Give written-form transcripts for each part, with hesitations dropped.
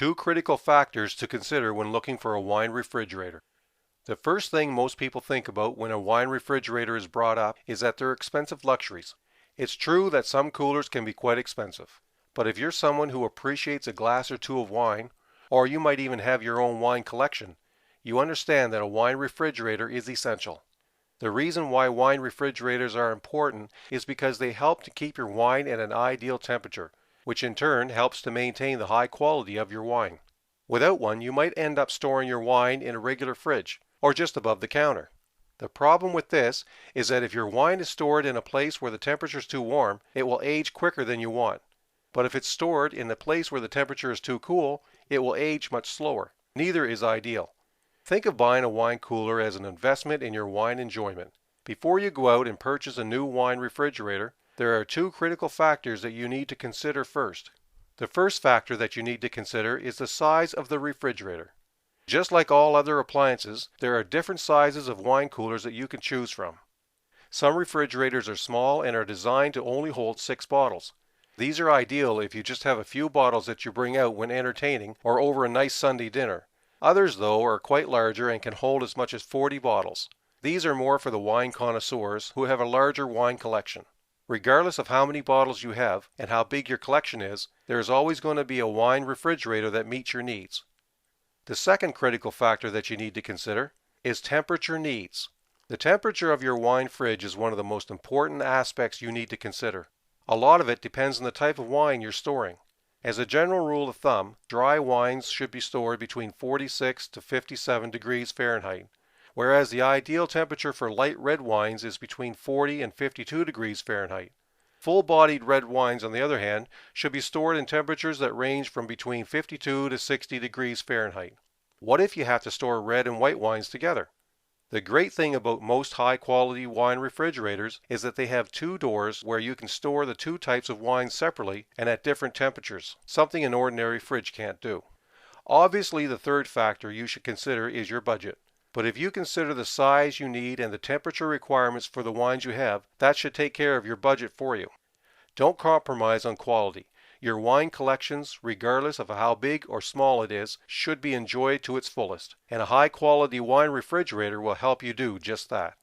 two critical factors to consider when looking for a wine refrigerator. The first thing most people think about when a wine refrigerator is brought up is that they're expensive luxuries. It's true that some coolers can be quite expensive, but if you're someone who appreciates a glass or two of wine, or you might even have your own wine collection, you understand that a wine refrigerator is essential. The reason why wine refrigerators are important is because they help to keep your wine at an ideal temperature, which in turn helps to maintain the high quality of your wine. Without one, you might end up storing your wine in a regular fridge, or just above the counter. The problem with this is that if your wine is stored in a place where the temperature is too warm, it will age quicker than you want. But if it's stored in a place where the temperature is too cool, it will age much slower. Neither is ideal. Think of buying a wine cooler as an investment in your wine enjoyment. Before you go out and purchase a new wine refrigerator, there are two critical factors that you need to consider first. The first factor that you need to consider is the size of the refrigerator. Just like all other appliances, there are different sizes of wine coolers that you can choose from. Some refrigerators are small and are designed to only hold 6 bottles. These are ideal if you just have a few bottles that you bring out when entertaining or over a nice Sunday dinner. Others, though, are quite larger and can hold as much as 40 bottles. These are more for the wine connoisseurs who have a larger wine collection. Regardless of how many bottles you have and how big your collection is, there is always going to be a wine refrigerator that meets your needs. The second critical factor that you need to consider is temperature needs. The temperature of your wine fridge is one of the most important aspects you need to consider. A lot of it depends on the type of wine you're storing. As a general rule of thumb, dry wines should be stored between 46 to 57 degrees Fahrenheit, whereas the ideal temperature for light red wines is between 40 and 52 degrees Fahrenheit. Full-bodied red wines, on the other hand, should be stored in temperatures that range from between 52 to 60 degrees Fahrenheit. What if you have to store red and white wines together? The great thing about most high-quality wine refrigerators is that they have 2 doors where you can store the 2 types of wine separately and at different temperatures, something an ordinary fridge can't do. Obviously, the third factor you should consider is your budget. But if you consider the size you need and the temperature requirements for the wines you have, that should take care of your budget for you. Don't compromise on quality. Your wine collections, regardless of how big or small it is, should be enjoyed to its fullest, and a high-quality wine refrigerator will help you do just that.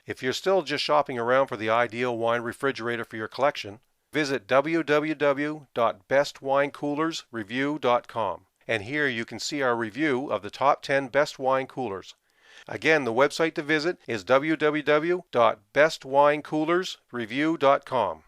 If you're still just shopping around for the ideal wine refrigerator for your collection, visit www.bestwinecoolersreview.com, and here you can see our review of the top 10 best wine coolers. Again, the website to visit is www.bestwinecoolersreview.com.